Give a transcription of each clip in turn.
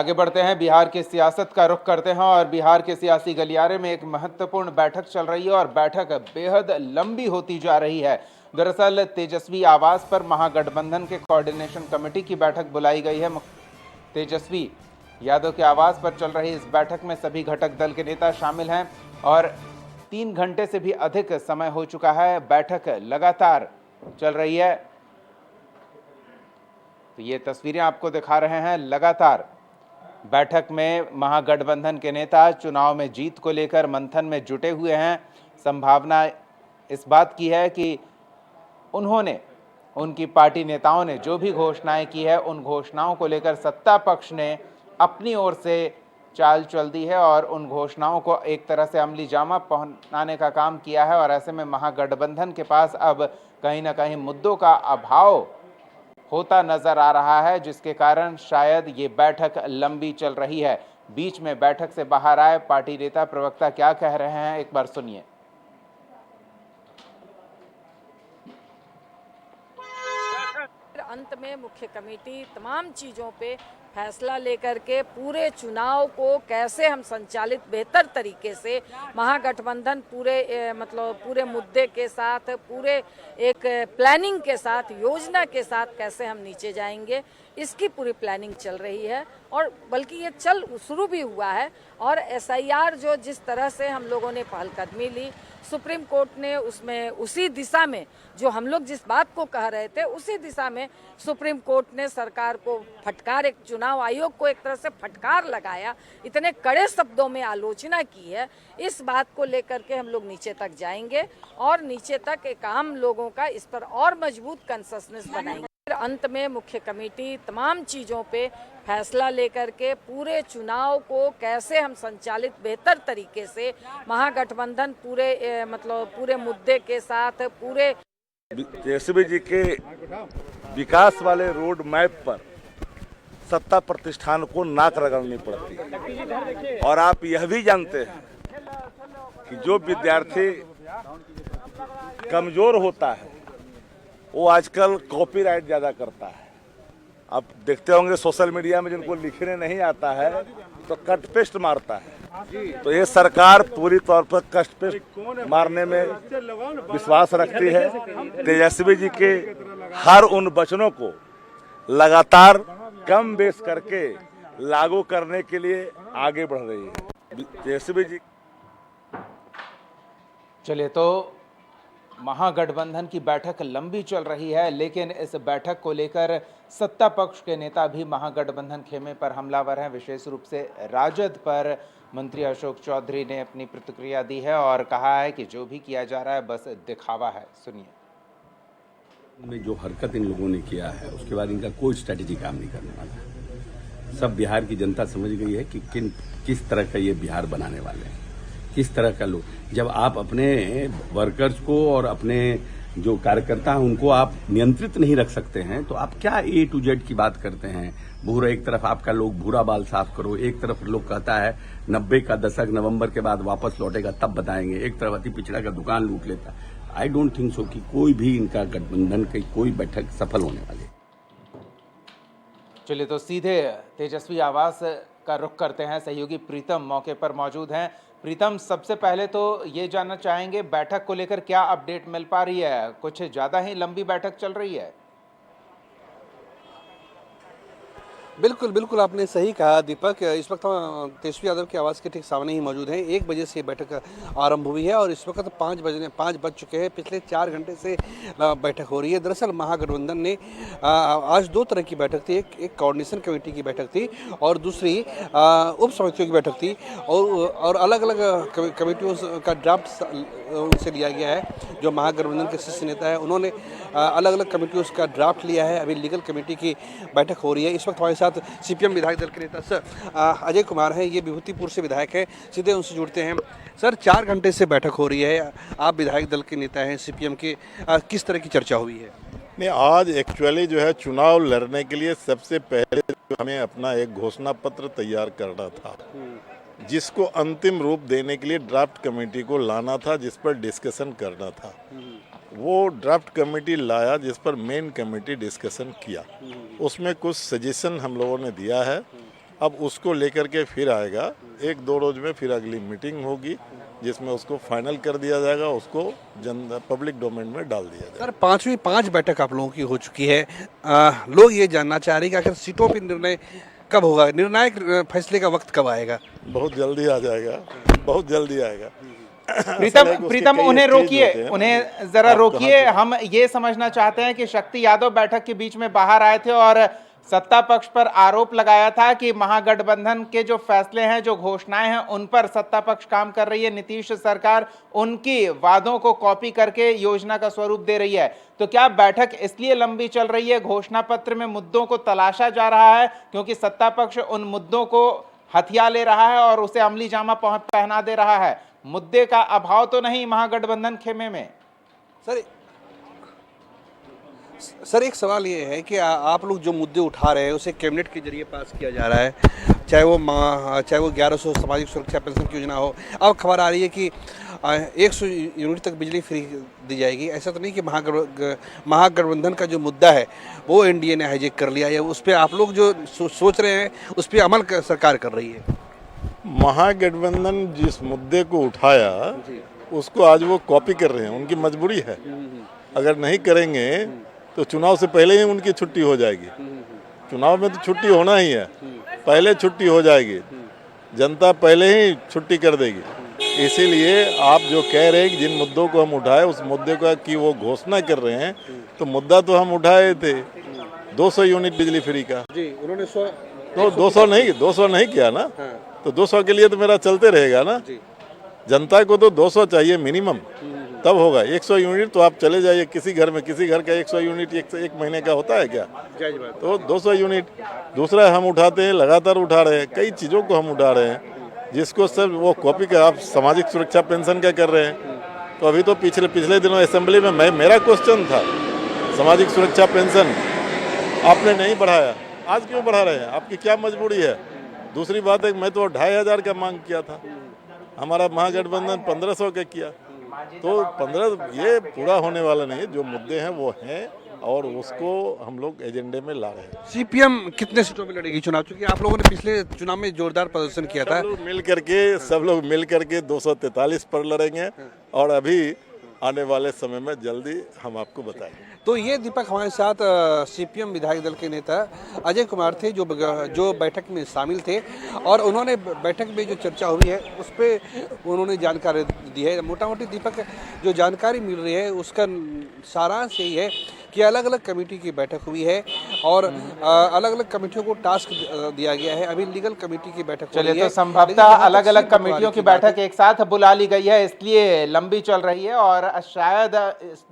आगे बढ़ते हैं, बिहार की सियासत का रुख करते हैं और बिहार के सियासी गलियारे में एक महत्वपूर्ण बैठक चल रही है और बैठक बेहद लंबी होती जा रही है। दरअसल तेजस्वी आवास पर महागठबंधन के कोऑर्डिनेशन कमेटी की बैठक बुलाई गई है। तेजस्वी यादव के आवास पर चल रही इस बैठक में सभी घटक दल के नेता शामिल हैं और 3 घंटे से भी अधिक समय हो चुका है। बैठक लगातार चल रही है, तो ये तस्वीरें आपको दिखा रहे हैं। लगातार बैठक में महागठबंधन के नेता चुनाव में जीत को लेकर मंथन में जुटे हुए हैं। संभावना इस बात की है कि उनकी पार्टी नेताओं ने जो भी घोषणाएं की है, उन घोषणाओं को लेकर सत्ता पक्ष ने अपनी ओर से चाल चल दी है और उन घोषणाओं को एक तरह से अमली जामा पहनाने का काम किया है। और ऐसे में महागठबंधन के पास अब कहीं ना कहीं मुद्दों का अभाव होता नजर आ रहा है, जिसके कारण शायद ये बैठक लंबी चल रही है। बीच में बैठक से बाहर आए पार्टी नेता प्रवक्ता क्या कह रहे हैं, एक बार सुनिए। अंत में मुख्य कमेटी तमाम चीज़ों पे फैसला लेकर के पूरे चुनाव को कैसे हम संचालित बेहतर तरीके से महागठबंधन पूरे मुद्दे के साथ, पूरे एक प्लानिंग के साथ, योजना के साथ कैसे हम नीचे जाएंगे, इसकी पूरी प्लानिंग चल रही है। और बल्कि ये शुरू भी हुआ है। और एसआईआर जो जिस तरह से हम लोगों ने पहलकदमी ली, सुप्रीम कोर्ट ने उसी दिशा में जो हम लोग जिस बात को कह रहे थे, उसी दिशा में सुप्रीम कोर्ट ने सरकार को फटकार, एक चुनाव आयोग को एक तरह से फटकार लगाया, इतने कड़े शब्दों में आलोचना की है। इस बात को लेकर के हम लोग नीचे तक जाएंगे और नीचे तक एक आम लोगों का इस पर और मजबूत कंसेंसस बनाएंगे। अंत में मुख्य कमेटी तमाम चीज़ों पे फैसला लेकर के पूरे चुनाव को कैसे हम संचालित बेहतर तरीके से महागठबंधन पूरे मुद्दे के साथ, पूरे तेजस्वी जी के विकास वाले रोड मैप पर सत्ता प्रतिष्ठान को नाक रगड़नी पड़ती है। और आप यह भी जानते हैं कि जो विद्यार्थी कमजोर होता है वो आजकल कॉपीराइट ज़्यादा करता है। आप देखते होंगे सोशल मीडिया में जिनको लिखने नहीं आता है तो कट पेस्ट मारता है। तो ये सरकार पूरी तौर पर कट पेस्ट मारने में विश्वास रखती है। तेजस्वी जी के हर उन वचनों को लगातार कम बेस करके लागू करने के लिए आगे बढ़ रही है तेजस्वी जी। चलिए, तो महागठबंधन की बैठक लंबी चल रही है, लेकिन इस बैठक को लेकर सत्ता पक्ष के नेता भी महागठबंधन खेमे पर हमलावर हैं। विशेष रूप से राजद पर मंत्री अशोक चौधरी ने अपनी प्रतिक्रिया दी है और कहा है कि जो भी किया जा रहा है बस दिखावा है। सुनिए। में जो हरकत इन लोगों ने किया है उसके बाद इनका कोई स्ट्रेटेजी काम नहीं करने वाला है। सब बिहार की जनता समझ गई है कि किस तरह का ये बिहार बनाने वाले हैं, किस तरह का लोग। जब आप अपने वर्कर्स को और अपने जो कार्यकर्ता हैं उनको आप नियंत्रित नहीं रख सकते हैं तो आप क्या A to Z की बात करते हैं। भूरा, एक तरफ आपका लोग भूरा बाल साफ करो, एक तरफ लोग कहता है 90 का दशक नवंबर के बाद वापस लौटेगा तब बताएंगे, एक तरफ अति पिछड़ा का दुकान लूट लेता। आई डोंट थिंक सो कि कोई भी इनका गठबंधन की कोई बैठक सफल होने वाली। चलिए, तो सीधे तेजस्वी आवास का रुख करते हैं। सहयोगी प्रीतम मौके पर मौजूद हैं। प्रीतम, सबसे पहले तो ये जानना चाहेंगे बैठक को लेकर क्या अपडेट मिल पा रही है? कुछ ज़्यादा ही लंबी बैठक चल रही है? बिल्कुल बिल्कुल, आपने सही कहा दीपक। इस वक्त हम तेजस्वी यादव के आवास के ठीक सामने ही मौजूद हैं। 1 बजे से बैठक आरंभ हुई है और इस वक्त 5 बज चुके हैं। पिछले 4 घंटे से बैठक हो रही है। दरअसल महागठबंधन ने आज 2 तरह की बैठक थी। एक कोऑर्डिनेशन कमेटी की बैठक थी और दूसरी उप समितियों की बैठक थी और अलग अलग कमेटियों का ड्राफ्ट उनसे लिया गया है। जो महागठबंधन के शीर्ष नेता है उन्होंने अलग अलग कमेटियों का ड्राफ्ट लिया है। अभी लीगल कमेटी की बैठक हो रही है। इस वक्त हमारे साथ सीपीएम विधायक दल के नेता सर अजय कुमार हैं। ये विभूतिपुर से विधायक हैं। सीधे उनसे जुड़ते हैं। सर, 4 घंटे से बैठक हो रही है। आप विधायक दल के नेता हैं सीपीएम के, किस तरह की चर्चा हुई है? नहीं, आज एक्चुअली जो है चुनाव लड़ने के लिए सबसे पहले हमें अपना एक घोषणा पत्र तैयार करना था, जिसको अंतिम रूप देने के लिए ड्राफ्ट कमेटी को लाना था, जिस पर डिस्कशन करना था। वो ड्राफ्ट कमेटी लाया जिस पर मेन कमेटी डिस्कशन किया। उसमें कुछ सजेशन हम लोगों ने दिया है अब उसको लेकर के फिर आएगा, 1-2 रोज में फिर अगली मीटिंग होगी जिसमें उसको फाइनल कर दिया जाएगा, उसको पब्लिक डोमेन में डाल दिया जाएगा। सर, पांच बैठक आप लोगों की हो चुकी है। लोग ये जानना चाह रहे हैं कि आखिर सीटों पर निर्णय कब होगा, निर्णायक फैसले का वक्त कब आएगा? बहुत जल्दी आ जाएगा, बहुत जल्दी आएगा। प्रीतम उन्हें रोकिए, उन्हें जरा रोकिए। हम ये समझना चाहते हैं कि शक्ति यादव बैठक के बीच में बाहर आए थे और सत्ता पक्ष पर आरोप लगाया था कि महागठबंधन के जो फैसले हैं, जो घोषणाएं हैं, उन पर सत्ता पक्ष काम कर रही है। नीतीश सरकार उनकी वादों को कॉपी करके योजना का स्वरूप दे रही है। तो क्या बैठक इसलिए लंबी चल रही है, घोषणा पत्र में मुद्दों को तलाशा जा रहा है क्योंकि सत्ता पक्ष उन मुद्दों को हथिया ले रहा है और उसे अमली जामा पहना दे रहा है? मुद्दे का अभाव तो नहीं महागठबंधन खेमे में? सर, एक सवाल ये है कि आप लोग जो मुद्दे उठा रहे हैं उसे कैबिनेट के जरिए पास किया जा रहा है, चाहे वो 1100 सामाजिक सुरक्षा पेंशन की योजना हो। अब खबर आ रही है कि 100 यूनिट तक बिजली फ्री दी जाएगी। ऐसा तो नहीं कि महागठबंधन का जो मुद्दा है वो एनडीए ने हाईजैक कर लिया है, उस पर आप लोग जो सोच रहे हैं उस पर अमल सरकार कर रही है? महागठबंधन जिस मुद्दे को उठाया उसको आज वो कॉपी कर रहे हैं, उनकी मजबूरी है। अगर नहीं करेंगे तो चुनाव से पहले ही उनकी छुट्टी हो जाएगी। चुनाव में तो छुट्टी होना ही है, पहले छुट्टी हो जाएगी, जनता पहले ही छुट्टी कर देगी। इसीलिए आप जो कह रहे हैं कि जिन मुद्दों को हम उठाए उस मुद्दे का की वो घोषणा कर रहे हैं, तो मुद्दा तो हम उठाए थे 200 यूनिट बिजली फ्री का। जी, उन्होंने 200 नहीं किया ना। तो 200 के लिए तो मेरा चलते रहेगा ना। जनता को तो 200 चाहिए मिनिमम, तब होगा। 100 यूनिट तो आप चले जाइए किसी घर में, किसी घर का 100 यूनिट एक महीने का होता है क्या? तो 200 यूनिट। दूसरा हम उठाते हैं, लगातार उठा रहे हैं, कई चीज़ों को हम उठा रहे हैं जिसको सब वो कॉपी का। आप सामाजिक सुरक्षा पेंशन का कर रहे हैं, तो अभी तो पिछले दिनों असेंबली में मेरा क्वेश्चन था, सामाजिक सुरक्षा पेंशन आपने नहीं बढ़ाया, आज क्यों बढ़ा रहे हैं? आपकी क्या मजबूरी है? दूसरी बात है, मैं तो 2500 का मांग किया था, हमारा महागठबंधन 1500 का किया। तो 15 ये पूरा होने वाला नहीं है। जो मुद्दे हैं वो हैं और उसको हम लोग एजेंडे में ला रहे हैं। सीपीएम कितने सीटों में लड़ेगी चुनाव? क्योंकि आप लोगों ने पिछले चुनाव में जोरदार प्रदर्शन किया था। सब लोग मिल करके 243 पर लड़ेंगे और अभी आने वाले समय में जल्दी हम आपको बताएंगे। तो ये दीपक हमारे साथ सीपीएम विधायक दल के नेता अजय कुमार थे जो बैठक में शामिल थे और उन्होंने बैठक में जो चर्चा हुई है उस पर उन्होंने जानकारी दी है। मोटा मोटी दीपक जो जानकारी मिल रही है उसका सारांश यही है कि अलग अलग कमेटी की बैठक हुई है और अलग अलग कमेटियों को टास्क दिया गया है। अभी लीगल कमेटी की बैठक चलिए, तो संभवतः अलग अलग कमेटियों की बैठक एक साथ बुला ली गई है, इसलिए लंबी चल रही है और शायद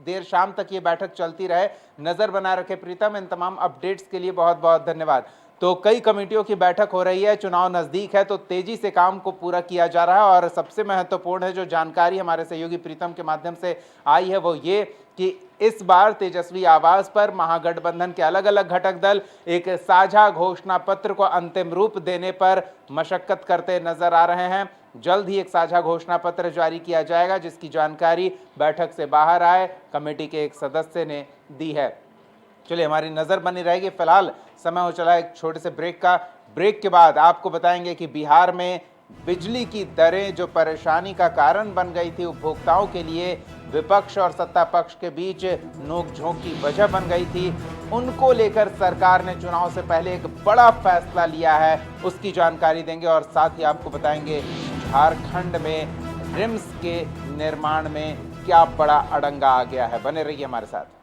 देर शाम तक ये बैठक चलती रहे। नजर बना रखे प्रीतम। इन तमाम अपडेट्स के लिए बहुत बहुत धन्यवाद। तो कई कमेटियों की बैठक हो रही है, चुनाव नजदीक है तो तेजी से काम को पूरा किया जा रहा है और सबसे महत्वपूर्ण है जो जानकारी हमारे सहयोगी प्रीतम के माध्यम से आई है वो ये कि इस बार तेजस्वी आवाज पर महागठबंधन के अलग अलग घटक दल एक साझा घोषणा पत्र को अंतिम रूप देने पर मशक्कत करते नजर आ रहे हैं। जल्द ही एक साझा घोषणा पत्र जारी किया जाएगा जिसकी जानकारी बैठक से बाहर आए कमेटी के एक सदस्य ने दी है। चलिए, हमारी नजर बनी रहेगी। फिलहाल समय हो चला एक छोटे से ब्रेक का। ब्रेक के बाद आपको बताएंगे कि बिहार में बिजली की दरें जो परेशानी का कारण बन गई थी उपभोक्ताओं के लिए, विपक्ष और सत्ता पक्ष के बीच नोकझोंक की वजह बन गई थी, उनको लेकर सरकार ने चुनाव से पहले एक बड़ा फैसला लिया है, उसकी जानकारी देंगे और साथ ही आपको बताएंगे झारखंड में रिम्स के निर्माण में क्या बड़ा अड़ंगा आ गया है। बने रहिए हमारे साथ।